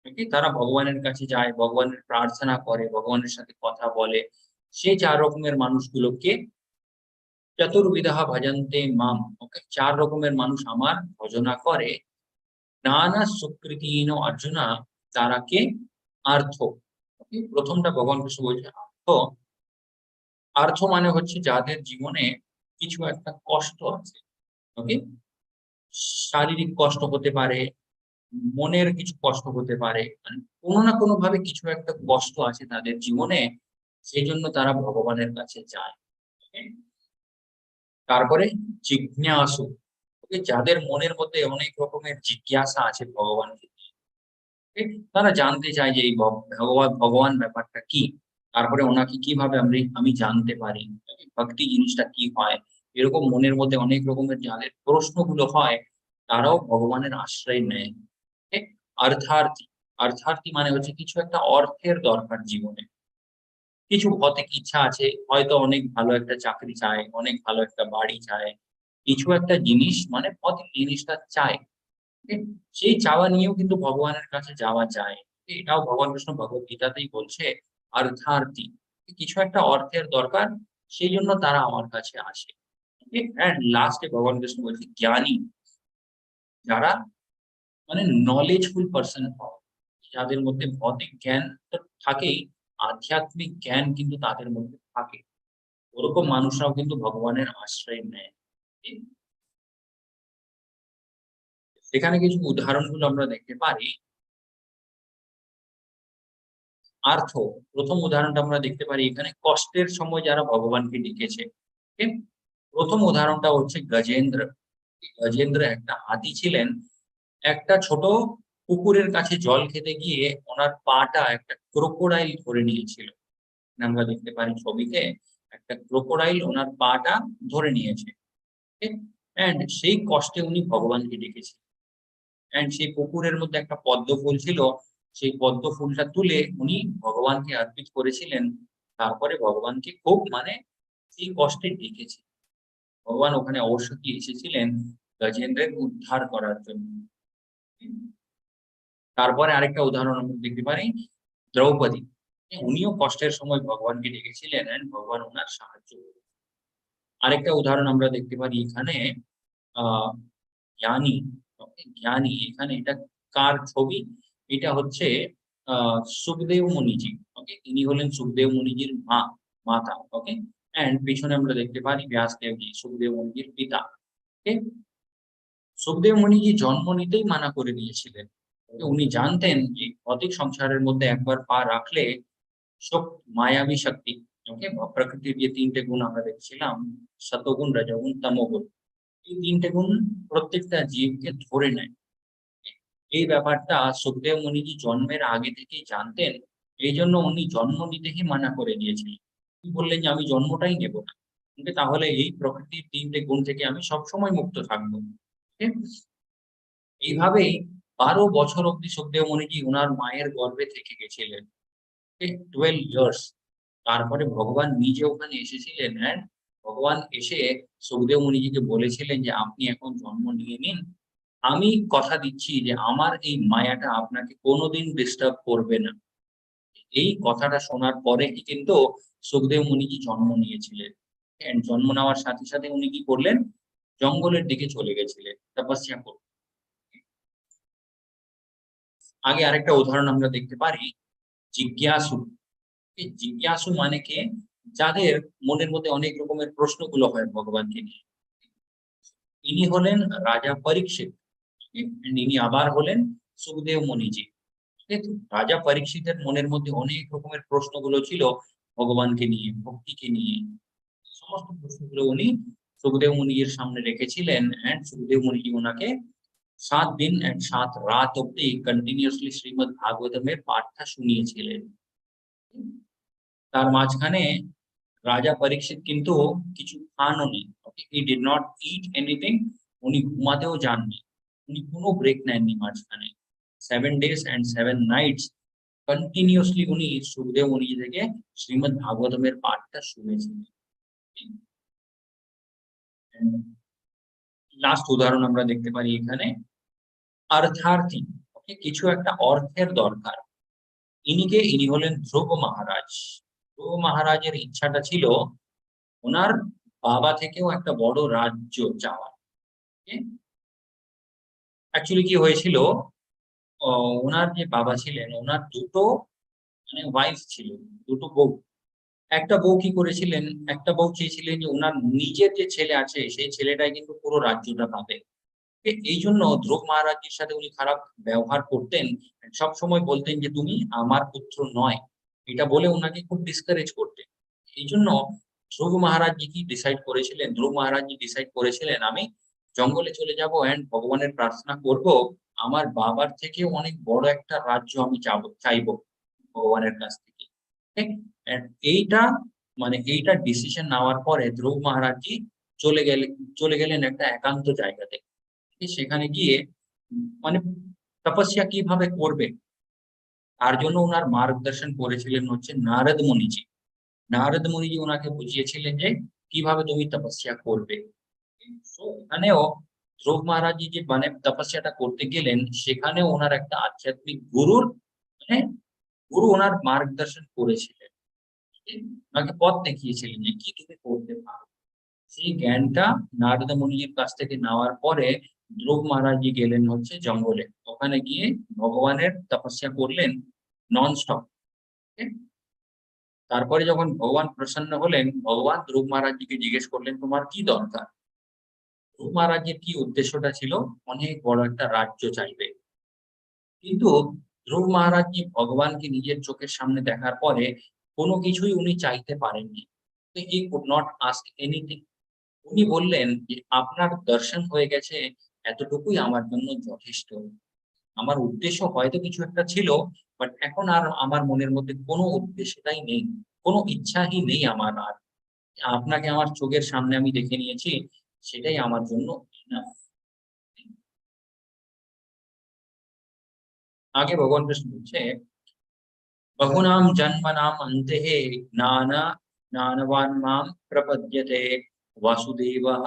ওকে? তারা ভগবানের কাছে যায়, ভগবানের প্রার্থনা করে, ভগবানের সাথে কথা বলে। সেই 4 রকমের মানুষগুলোকে চতুর্বিধঃ ভজন্তে মাম। ওকে? 4 রকমের মানুষ আমার ভজনা করে। নানা সুকৃতিন অর্জুনা, তারা কে? আর্থ। ওকে? প্রথমটা ভগবান কৃষ্ণ বলছে আর্থ। আর্থ মানে হচ্ছে যাদের জীবনে কিছু একটা কষ্ট আছে। ওকে? শারীরিক কষ্ট হতে পারে, মনের কিছু কষ্ট হতে পারে। মানে কোনো না কোনোভাবে কিছু একটা কষ্ট আছে তাদের জীবনে, সেজন্য তারা ভগবানের কাছে যায়। ওকে? তারপরে জিজ্ঞাসু, ওকে? যাদের মনের মধ্যে অনেক রকমের জিজ্ঞাসা আছে ভগবানকে নিয়ে। ওকে? তারা জানতে চায় যে এই ভগবান ব্যাপারটা কি? তারপরে ওনাকে কিভাবে আমি জানতে পারি? ভক্তি জিনিসটা কি হয়? এরকম মনের মধ্যে অনেক রকমের যাদের প্রশ্নগুলো হয়, তারাও ভগবানের আশ্রয় নেয়। ওকে? অর্থার্থী, অর্থার্থী মানে হচ্ছে কিছু একটা অর্থের দরকার জীবনে। কিছু ভৌতিক ইচ্ছা আছে, হয়তো অনেক ভালো একটা চাকরি চায়, অনেক ভালো একটা বাড়ি চায়। কিছু একটা জিনিস, মানে ভৌতিক জিনিসটা চায়। ঠিক? সেই চাওয়া নিয়েও কিন্তু ভগবানের কাছে যাওয়া যায়। এটাও ভগবান কৃষ্ণ ভগবত গীতাতেই বলছে, অর্থার্থী। কিছু একটা অর্থের দরকার, সেইজন্য তারা আমার কাছে আসে। ঠিক? অ্যান্ড লাস্টে ভগবান কৃষ্ণ বলছে জ্ঞানী, যারা মানে নলেজফুল পারসন হয়, যাদের মধ্যে ভৌতিক জ্ঞান তো থাকেই, আধ্যাত্মিক জ্ঞান কিন্তু তাদের মধ্যে থাকে। ওরকম মানুষরাও কিন্তু ভগবানের আশ্রয় নেয়। ঠিক? এখানে কিছু উদাহরণগুলো আমরা দেখতে পারি। আর্থ, প্রথম উদাহরণটা আমরা দেখতে পারি এখানে কষ্টের সময় যারা ভগবানকে ডেকেছে। ঠিক? প্রথম উদাহরণটা হচ্ছে গজেন্দ্র। গজেন্দ্র একটা হাতি ছিলেন। একটা ছোট পুকুরের কাছে জল খেতে গিয়ে ওনার পাটা একটা ক্রোকোডাইল ধরে নিয়েছিল। আমরা দেখতে পারি ছবিতে একটা ক্রোকোডাইল ওনার পাটা ধরে নিয়েছে। ঠিক? অ্যান্ড সেই কষ্টে উনি ভগবানকে ডেকেছিলেন। অ্যান্ড সেই পুকুরের মধ্যে একটা পদ্ম ফুল ছিল। সেই পদ্ম ফুলটা তুলে উনি ভগবানকে অর্পিত করেছিলেন। তারপরে ভগবানকে খুব সেই কষ্টে ডেকেছে। ভগবান ওখানে অবশ্য কি এসেছিলেন গজেন্দ্রের উদ্ধার করার জন্য। তারপরে আরেকটা উদাহরণ আমরা দেখতে পারি দ্রৌপদী। উনিও কষ্টের সময় ভগবানকে ডেকেছিলেন অ্যান্ড ভগবান ওনার সাহায্য করেছেন। আরেকটা উদাহরণ আমরা দেখতে পারি এখানে আহ জ্ঞানী। ওকে, জ্ঞানী এখানে এটা কার ছবি? এটা হচ্ছে সুখদেব মুনিজি। ওকে, ইনি হলেন সুখদেব মুনিজির মাতা। ওকে, অ্যান্ড পিছনে আমরা দেখতে পারি ব্যাসদেবজি, সুখদেব মুনিজির পিতা। ওকে, সুখদেব মুনিজি জন্ম নিতেই মানা করে দিয়েছিলেন। উনি জানতেন যে ভৌতিক সংসারের মধ্যে একবার পা রাখলে সব মায়াবী শক্তি, ওকে, প্রকৃতির যে ৩ টে গুণ আমরা দেখছিলাম, সতগুণ, রজগুণ, তমোগুণ, এই ৩ টে গুণ প্রত্যেকটা জীবকে ধরে নেয়। এই ব্যাপারটা সুখদেব মুনিজি জন্মের আগে থেকেই জানতেন। এইজন্য উনি জন্ম নিতেই মানা করে দিয়েছিলেন। তিনি বললেন যে আমি জন্মটাই নেব না। কিন্তু তাহলে এই প্রকৃতির ৩ টে গুণ থেকে আমি সবসময় মুক্ত থাকবো। ঠিক? এইভাবেই ১২ বছর অব্দি সুখদেব মুনিজি উনার মায়ের গর্ভে থেকে গেছিলেন। ঠিক? 12 ইয়ার্স। তারপরে ভগবান নিজে ওখানে এসেছিলেন অ্যান্ড ভগবান এসে সুখদেব মুনিজিকে বলেছিলেন যে আপনি এখন জন্ম নিয়ে নিন। আমি কথা দিচ্ছি যে আমার এই মায়াটা আপনাকে কোনোদিন ডিস্টার্ব করবে না। এই কথাটা শোনার পরেই কিন্তু সুখদেব মুনিজি জন্ম নিয়েছিলেন। অ্যান্ড জন্ম নেওয়ার সাথে, সাথে উনি কি করলেন? জঙ্গলের দিকে চলে গেছিলেন তপস্যা করতে। আগে আরেকটা উদাহরণ আমরা দেখতে পারি জিজ্ঞাসু। এই জিজ্ঞাসু মানে কে? যাদের মনের মধ্যে অনেক রকমের প্রশ্নগুলো হয় ভগবানকে নিয়ে। ইনি হলেন রাজা পরীক্ষিত। ইনি আবার হলেন সুখদেব মুনিজি। ঠিক আছে? রাজা পরীক্ষিতের মনের মধ্যে অনেক রকমের প্রশ্নগুলো ছিল ভগবানকে নিয়ে, ভক্তিকে নিয়ে। সমস্ত প্রশ্নগুলো উনি সুখদেব মুনির সামনে রেখেছিলেন অ্যান্ড সুখদেব মুনিজি ওনাকে ৭ দিন অ্যান্ড ৭ রাত অব্দি কন্টিনিউয়াসলি শ্রীমদ ভাগবতমের পাঠটা শুনিয়েছিলেন। তার মাঝখানে রাজা পরীক্ষিত কিন্তু কিছু খানওনি। Okay, he did not eat anything. উনি ঘুমাতেও যাননি। উনি কোনো ব্রেক নেননি মাঝখানে। 7 ডেজ অ্যান্ড 7 নাইটস কন্টিনিউয়াসলি উনি সুখদেব মুনি থেকে শ্রীমদ ভাগবতমের পাঠটা শুনেছিলেন। লাস্ট উদাহরণ আমরা দেখতে পারি এখানে অর্থার্থী। ওকে, কিছু একটা অর্থের দরকার। ইনি হলেন ধ্রুব মহারাজ। ধ্রুব মহারাজের ইচ্ছাটা ছিল ওনার বাবা থেকেও একটা বড় রাজ্য চাওয়া। অ্যাকচুয়ালি কি হয়েছিল, ওনার যে বাবা ছিলেন ওনার দুটো ওয়াইফ ছিল, দুটো বউ। একটা বউ কি করেছিলেন, একটা বউ চেয়েছিলেন যে উনার নিজের যে ছেলে আছে সেই ছেলেটাই কিন্তু পুরো রাজ্যটা পাবে। এই জন্য ধ্রুব মহারাজের সাথে উনি খারাপ ব্যবহার করতেন। সবসময় বলতেন যে তুমি আমার পুত্র নয়, এটা বলে উনাকে খুব ডিসকারেজ করতেন। এই জন্য ধ্রুব মহারাজজি ডিসাইড করেছিলেন আমি জঙ্গলে চলে যাব অ্যান্ড ভগবানের প্রার্থনা করব, আমার বাবার থেকে অনেক বড় একটা রাজ্য আমি চাইবো ভগবানের কাছ থেকে। ঠিক? And এইটা এইটা ডিসিশন নেওয়ার পরে ধ্রুব মহারাজজি চলে গেলেন চলে গেলেন একটা একান্ত জায়গাতে। সেখানে গিয়ে মানে তপস্যা কিভাবে করবে তার জন্য উনার মার্গদর্শন করেছিলেন হচ্ছে নারদ মুনিজি। নারদ মুনিজি উনাকে বুঝিয়েছিলেন যে কিভাবে তুমি তপস্যা করবে। তো এখানেও ধ্রুব মহারাজজি যে তপস্যাটা করতে গেলেন সেখানেও ওনার একটা আধ্যাত্মিক মানে গুরু ওনার মার্গদর্শন করেছিলেন। ওনাকে পথ দেখিয়েছিলেন যে কি তুমি করতে পারো। সেই জ্ঞানটা নারদ মুনির কাছ থেকে নেওয়ার পরে ধ্রুব মহারাজজি গেলেন হচ্ছে জঙ্গলে। ওখানে গিয়ে ভগবানের তপস্যা করলেন নন স্টপ। তারপরে যখন ভগবান প্রসন্ন হলেন, ভগবান ধ্রুব মহারাজজিকে জিজ্ঞেস করলেন, তোমার কি দরকার? ধ্রুব মহারাজের কি উদ্দেশ্যটা ছিল? অনেক বড় একটা রাজ্য চাইবে। কিন্তু ধ্রুব মহারাজজি ভগবানকে নিজের চোখের সামনে দেখার পরে কোনো কিছুই উনি চাইতে পারেননি। He could not ask anything. উনি বললেন যে, আপনার দর্শন হয়ে গেছে, এতটুকুই আমার জন্য যথেষ্ট। আমার উদ্দেশ্য হয়তো কিছু একটা ছিল, বাট এখন আর আমার মনের মধ্যে কোনো উদ্দেশ্যটাই নেই, কোনো ইচ্ছাই নেই আমার আর। আপনাকে আমার চোখের সামনে আমি দেখে নিয়েছি, সেটাই আমার জন্য enough। আগে ভগবান কৃষ্ণ বলছে, বহুনাম জন্মনাম অন্তেঃ নানা নানবান মাম প্রপদ্যতে বাসুদেবঃ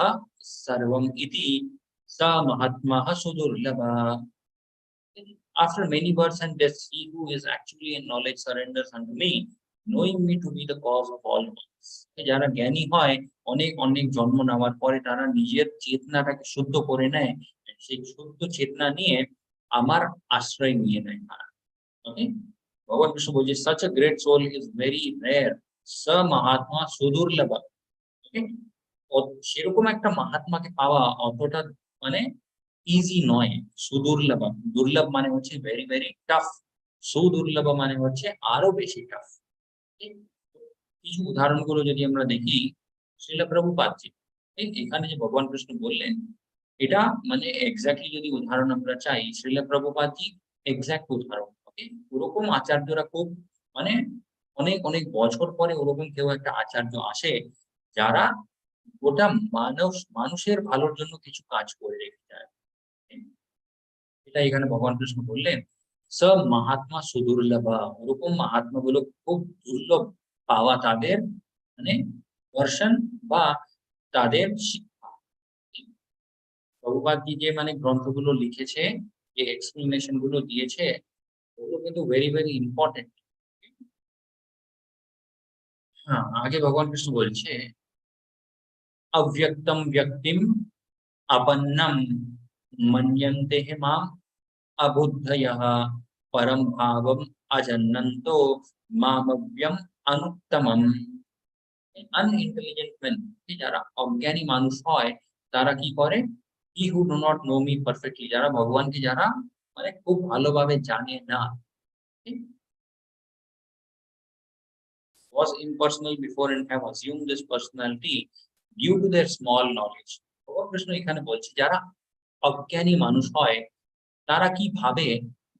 সর্বম ইতি স Mahatma সুদুর্লভঃ। After many births and deaths, he who is actually in knowledge surrenders unto me, knowing me to be the cause of all things. যারা জ্ঞানী হয়, অনেক অনেক জন্ম নেওয়ার পরে তারা নিজের চেতনাটাকে শুদ্ধ করে নেয়, সেই শুদ্ধ চেতনা নিয়ে আমার আশ্রয় নিয়ে নেয়। ওকে, ভগবান কৃষ্ণ বলছে, such a great soul is very rare, স মহাত্মা সুদুর্লভ। ওকে, সেরকম একটা মহাত্মাকে পাওয়া অতটা মানে ইজি নয়। সুদুর্লভ, দুর্লভ মানে হচ্ছে ভেরি ভেরি টাফ, সুদুর্লভ মানে হচ্ছে আরো বেশি টাফ। কিছু উদাহরণগুলো যদি আমরা দেখি, শ্রীল প্রভুপাদজি, এখানে যে ভগবান কৃষ্ণ বললেন, এটা মানে এক্স্যাক্টলি যদি উদাহরণ আমরা চাই, শ্রীল প্রভুপাদজি এক্স্যাক্ট উদাহরণ। ওকে, ওরকম আচার্যরা খুব মানে অনেক অনেক বছর পরে ওরকম কেউ একটা আচার্য আসে, যারা গোটা মানুষের ভালোর জন্য কিছু কাজ করে রেখে যায়। এটা এখানে ভগবান কৃষ্ণ বললেন, স মহাত্মা সুদুর্লভ। ওরকম মহাত্মা গুলো খুব দুর্লভ পাওয়া, তাদের মানে দর্শন বা তাদের শিক্ষা। প্রভুপাদজি যে মানে গ্রন্থগুলো লিখেছে, যে এক্সপ্লেনেশন গুলো দিয়েছে, ওগুলো কিন্তু ভেরি ভেরি ইম্পর্টেন্ট। হ্যাঁ, আগে ভগবান কৃষ্ণ বলছে, अव्यक्तं व्यक्तिम् अपन्नं मन्यन्ते माम् अबुद्धयः परम भावम् अजन्नन्तो मामव्यम अनुत्तमम्। আনইন্টেলিজেন্ট মেন, যারা অজ্ঞানী মানুষ হয়, তারা কি করে? He who do not know me perfectly, যারা ভগবানকে যারা মানে খুব ভালোভাবে জানে না, was impersonal before and have assumed this personality due to their small knowledge। ভগবান কৃষ্ণ এখানে বলছে, যারা অজ্ঞানী মানুষ হয়, তারা কি ভাবে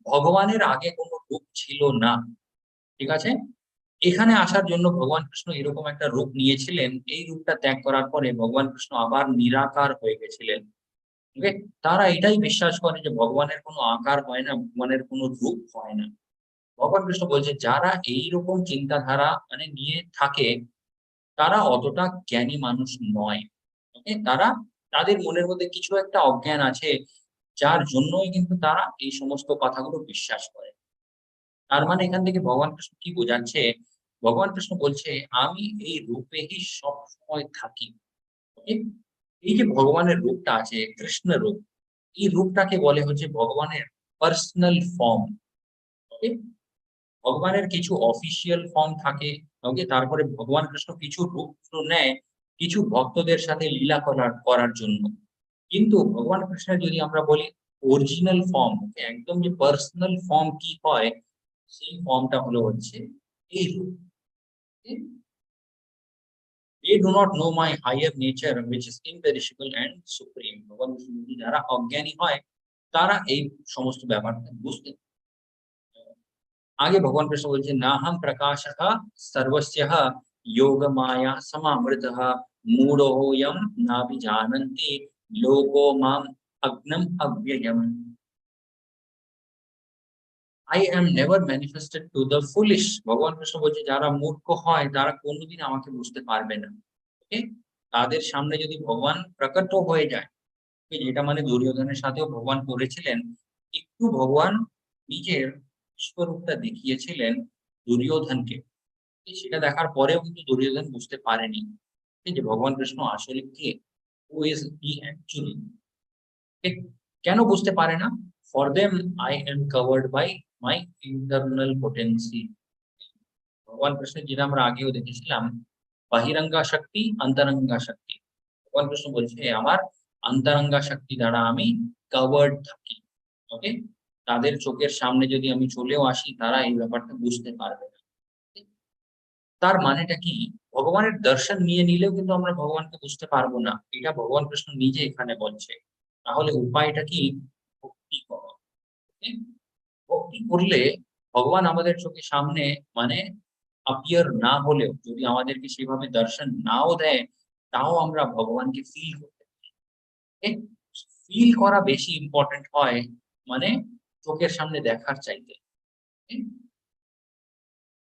ভগবানের আগে কোনো রূপ ছিল না। ঠিক আছে, এখানে আসার জন্য ভগবান কৃষ্ণ এরকম একটা রূপ নিয়েছিলেন, এই রূপটা ত্যাগ করার পরে ভগবান কৃষ্ণ আবার নিরাকার হয়ে গেছিলেন। ওকে, তারা এটাই বিশ্বাস করে যে ভগবানের কোনো আকার হয় না, ভগবানের কোনো রূপ হয় না। ভগবান কৃষ্ণ বলছে, যারা এইরকম চিন্তাধারা মানে নিয়ে থাকে, তারা অতটা জ্ঞানী মানুষ নয়। ওকে, তারা তাদের মনের মধ্যে কিছু একটা অজ্ঞান আছে, যার জন্যই কিন্তু তারা এই সমস্ত কথাগুলো বিশ্বাস করে। তার মানে এখান থেকে ভগবান কৃষ্ণ কি বোঝাচ্ছে? ভগবান কৃষ্ণ বলছে, আমি এই রূপেই সব সময় থাকি। ওকে, এই যে ভগবানের রূপটা আছে, কৃষ্ণ রূপ, এই রূপটাকে বলে হচ্ছে ভগবানের পার্সোনাল ফর্ম। ওকে, ভগবানের কিছু অফিসিয়াল ফর্ম থাকে। ওকে, তারপরে ভগবান কৃষ্ণ কিছু রূপ নেয় কিছু ভক্তদের সাথে লীলা করার করার জন্য। কিন্তু ভগবান কৃষ্ণের যদি আমরা বলি অরিজিনাল ফর্ম, একদম যে পার্সোনাল ফর্ম কি হয়, সেই ফর্মটা হলো হচ্ছে এই রূপ। They do not know my higher nature which is imperishable and supreme। ভগবান কৃষ্ণ বলছেন, যারা অজ্ঞানী হয়, তারা এই সমস্ত ব্যাপারটা বুঝতে। আগে ভগবান কৃষ্ণ বলছেন, নাহম প্রকাশः সর্বস্যঃ যোগমায়া সমাবৃতঃ মূঢ়োऽয়ং নাভিজানন্তি লোকো মাম অজ্ঞম অব্যয়ম। I am never manifested to the foolish। ভগবান কৃষ্ণ বলছে, যারা মূর্খ হয়, তারা কোনোদিন আমাকে বুঝতে পারবে না। ওকে, তাদের সামনে যদি ভগবান প্রকট হয়ে যায়, যেটা মানে দুর্যোধনের সাথেও ভগবান করেছিলেন, একটু ভগবান নিজের বিশ্বরূপটা দেখিয়েছিলেন দুর্যোধনকে, সেটা দেখার পরেও কিন্তু দুর্যোধন বুঝতে পারেনি যে ভগবান কৃষ্ণ আসলে কে, হু ইজ হি অ্যাকচুয়ালি। কেন বুঝতে পারে না? For them I am covered by my internal potency. ভগবান কৃষ্ণের যেটা আমরা আগেও দেখেছিলাম, বাহিরাঙ্গা শক্তি, অন্তরঙ্গা শক্তি। ভগবান কৃষ্ণ বলছে আমার অন্তরঙ্গা শক্তি দ্বারা আমি কভার্ড থাকি। ওকে, তাদের চোখের সামনে যদি আমি চলেও আসি, তারা এই ব্যাপারটা বুঝতে পারবে না। তার মানেটা কি? ভগবানের দর্শন নিয়ে নিলেও কিন্তু আমরা ভগবানকে বুঝতে পারবো না, এটা ভগবান কৃষ্ণ নিজে এখানে বলছে। তাহলে উপায়টা কি? ভক্তি করা। okay? ভক্তি করলে ভগবান আমাদের চোখের সামনে মানে অ্যাপিয়ার না হলেও, যদি আমাদেরকে সেভাবে দর্শন নাও দেয়, তাও আমরা ভগবানকে ফিল করতে পারি। ফিল করা বেশি ইম্পর্টেন্ট হয় মানে চোখের সামনে দেখার চাইতে। okay?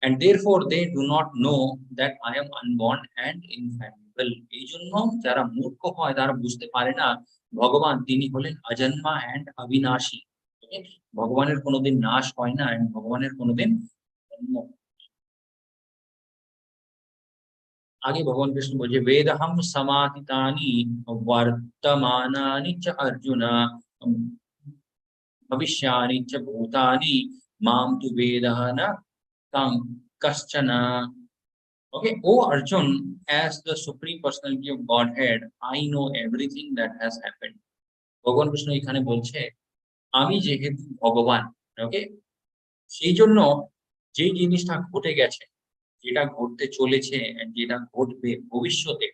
And therefore they do not know that I am unborn and infallible. এই জন্য যারা মূর্খ হয় তারা বুঝতে পারে না ভগবান তিনি হলেন অজন্মা and অবিনাশী। Okay? ভগবানের কোনোদিন নাশ হয় না, and ভগবানের কোনোদিন জন্ম। आगे भगवान कृष्ण बोले वेदहम समाहितानि वर्तमानानि च अर्जुन भविष्यानि च भूतानि माम तु वेदः न कं कश्चन। Okay, O Arjun, as the supreme personality of Godhead, I know everything that has happened. ভগবান কৃষ্ণ এখানে বলছে আমি যেহেতু ভগবান, ওকে, সেই জন্য যে জিনিসটা ঘটে গেছে, যেটা ঘটতে চলেছে, and যেটা ঘটবে ভবিষ্যতে,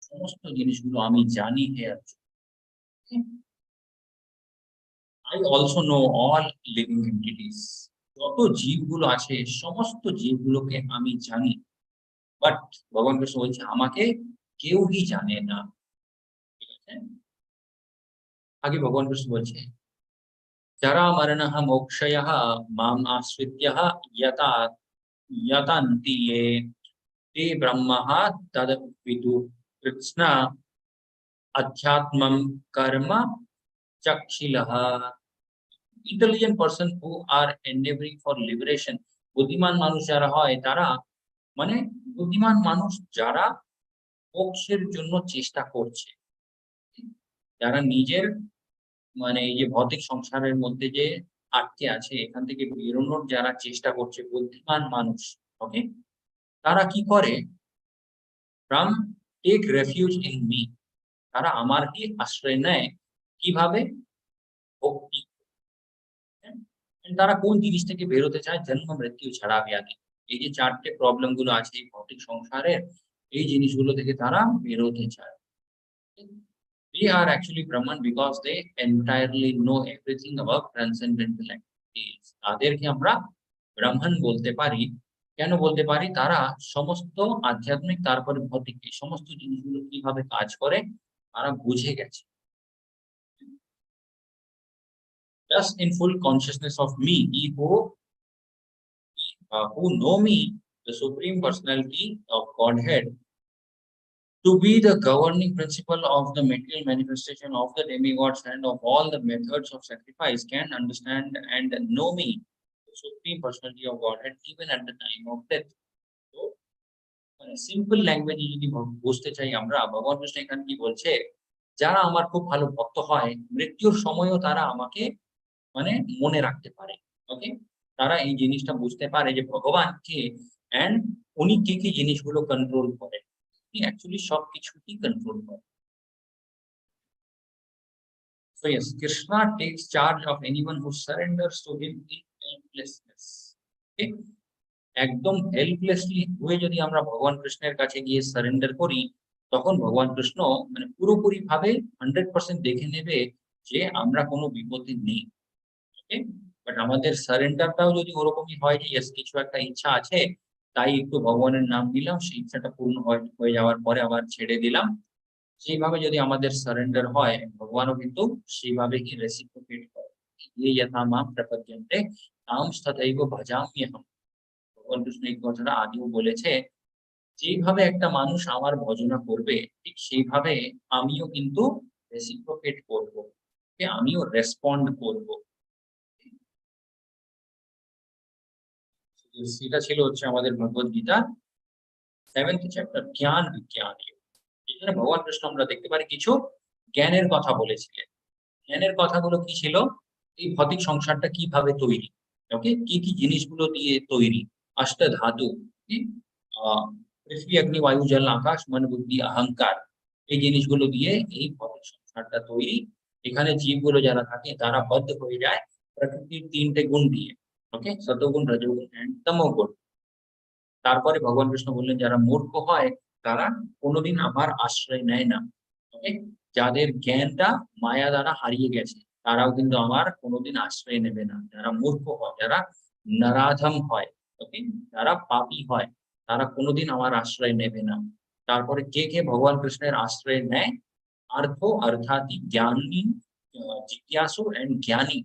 সমস্ত জিনিসগুলো আমি জানি হে Arjun. I also know all living entities. যত জীবগুলো আছে সমস্ত জীবগুলোকে আমি জানি, বাট ভগবান কৃষ্ণ বলছে আমাকে কেউই জানে না। ঠিক আছে, আগে ভগবান কৃষ্ণ বলছে যারা মরণঃ মোক্ষয়ঃ মাম আশ্রিত্যঃ यता यतन्ति ये ते ब्रह्मः तद्विदु कृष्ण अध्यात्मं कर्म चक्षिलः। Intelligent person who are endeavoring for liberation, বুদ্ধিমান মানুষ যারা হয় তারা মানে বুদ্ধিমান মানুষ যারা মোক্ষের জন্য চেষ্টা করছে, যারা নিজের মানে এই যে ভৌতিক সংসারের মধ্যে যে আটকে আছে, এখান থেকে বেরোনোর যারা চেষ্টা করছে বুদ্ধিমান মানুষ, ওকে, তারা কি করে? From take refuge in me, তারা আমারকে আশ্রয় নেয়। কিভাবে? ভক্তি। হ্যাঁ? And তারা কোন জিনিস থেকে বেরোতে চায়? জন্ম মৃত্যু ছাড়া ব্যাধি। এই যে চারটে প্রবলেম গুলো আছে এই ভৌতিক সংসারের, এই জিনিসগুলো থেকে তারা বেরোতে চায়। They are actually Brahman because they entirely know everything about transcendental activities. তাদেরকে আমরা ব্রাহ্মণ বলতে পারি। কেন বলতে পারি? তারা সমস্ত আধ্যাত্মিক তারপরে ভৌতিক এই সমস্ত জিনিসগুলো কিভাবে কাজ করে তারা বুঝে গেছে। Just in full consciousness of me, who know me, the supreme personality of Godhead, to be the governing principle of the material manifestation of the demigods and of all the methods of sacrifice, can understand and know me, the supreme personality of Godhead, even at the time of death. So, simple ল্যাঙ্গুয়েজে যদি বুঝতে চাই আমরা, ভগবান কৃষ্ণ এখানে কি বলছে? যারা আমার খুব ভালো ভক্ত হয়, মৃত্যুর সময়ও তারা আমাকে মানে মনে রাখতে পারে। ওকে, তারা এই জিনিসটা বুঝতে পারে যে ভগবান কে, এন্ড উনি কি কি জিনিসগুলো কন্ট্রোল করে। He actually সবকিছুই কন্ট্রোল করে। So yes, Krishna takes charge of anyone who surrenders to him in helplessness. Okay? একদম হেল্পলেসলি হয়ে যদি আমরা ভগবান কৃষ্ণের কাছে গিয়ে সারেন্ডার করি, তখন ভগবান কৃষ্ণ মানে পুরোপুরি ভাবে 100% দেখে নেবে যে আমরা কোনো বিপদে নেই। ওকে, বাট আমাদের সারেন্ডারটাও যদি ওরকমই হয় যে yes, কিছু একটা ইচ্ছা আছে, তাই একটু ভগবানের নাম নিলাম, সেই ইচ্ছাটা পূর্ণ হয়ে যাওয়ার পরে আবার ছেড়ে দিলাম, সেইভাবে যদি আমাদের সারেন্ডার হয়, ভগবানও কিন্তু সেইভাবেই রেসিপ্রোকেট করে। ये यथा मां प्रपद्यन्ते तां तथैव भजाम्यहम्। ভগবান কৃষ্ণ এই কথাটা আগেও বলেছে, যেইভাবে একটা মানুষ আমার ভজনা করবে ঠিক সেইভাবে আমিও কিন্তু রেসিপ্রোকেট করব, আমিও রেসপন্ড করব। সেটা ছিল হচ্ছে আমাদের ভগবত গীতা 7th চ্যাপ্টার জ্ঞান বিজ্ঞান। এখানে ভগবান কৃষ্ণ আমরা দেখতে পারি কিছু জ্ঞানের কথা বলেছিলেন। জ্ঞানের কথাগুলো কি ছিল? এই ভৌতিক সংসারটা কিভাবে তৈরি, ওকে, কি কি জিনিসগুলো দিয়ে তৈরি, অষ্ট ধাতু, কি পৃথিবী, অগ্নি, বায়ু, জল, আকাশ, মন, বুদ্ধি, অহংকার, এই জিনিসগুলো দিয়ে এই ভৌতিক সংসারটা তৈরি। এখানে জীবগুলো যারা থাকে তারা বদ্ধ হয়ে যায় প্রকৃতির ৩টে গুণ দিয়ে। ওকে, সতগুণ, রজোগুণ এন্ড তমোগুণ। তারপরে ভগবান কৃষ্ণ বললেন যারা মূর্খ হয় তারা কোনোদিন আমার আশ্রয় নেয় না। ওকে, যাদের জ্ঞানটা মায়া দ্বারা হারিয়ে গেছে তারাও কিন্তু আমার কোনোদিন আশ্রয় নেবে না। যারা মূর্খ হয়, যারা নরাধম হয়, ওকে, যারা পাপী হয়, তারা কোনোদিন আমার আশ্রয় নেবে না। তারপরে কে কে ভগবান কৃষ্ণের আশ্রয় নেয়? আর্থ, অর্থাৎ জ্ঞানী, জিজ্ঞাসু এন্ড জ্ঞানী।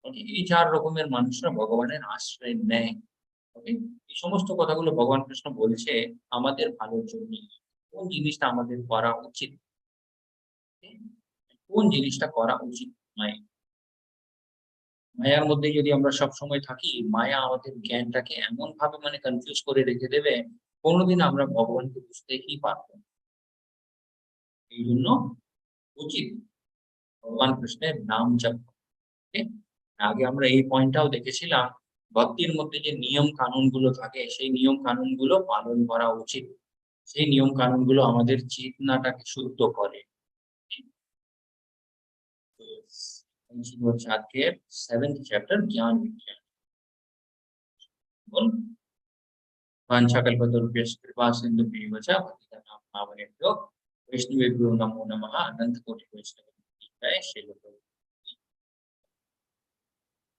ওকে, এই ৪ রকমের মানুষরা ভগবানের আশ্রয় নেয়। ওকে, এই সমস্ত কথাগুলো ভগবান কৃষ্ণ বলছে আমাদের ভালোর জন্যই। কোন জিনিসটা আমাদের করা উচিত, okay? কোন জিনিসটা করা উচিত নয়। মায়ার মধ্যে যদি আমরা সবসময় থাকি, মায়া আমাদের জ্ঞানটাকে এমন ভাবে কনফিউজ করে রেখে দেবে, কোনোদিন আমরা ভগবানকে বুঝতেই পারবো না। এই জন্য উচিত ভগবান কৃষ্ণের নাম জপ। ওকে, আগে আমরা এই পয়েন্টটাও দেখেছিলাম, ভক্তির মধ্যে যে নিয়ম কানুন গুলো থাকে সেই নিয়ম কানুন গুলো পালন করা উচিত। সেই নিয়ম কানুন গুলো আমাদের চেতনাটাকে শুদ্ধ করে। শুরু হচ্ছে আজকের 7th চ্যাপ্টার জ্ঞান বিজ্ঞান। বল, वाञ्छाकल्पतरुभ्यश्च कृपासिन्धुभ्यैव च पतितानां पावनेभ्यो वैष्णवेभ्यो नमो नमः। अनंत कोटि वैष्णव जय श्री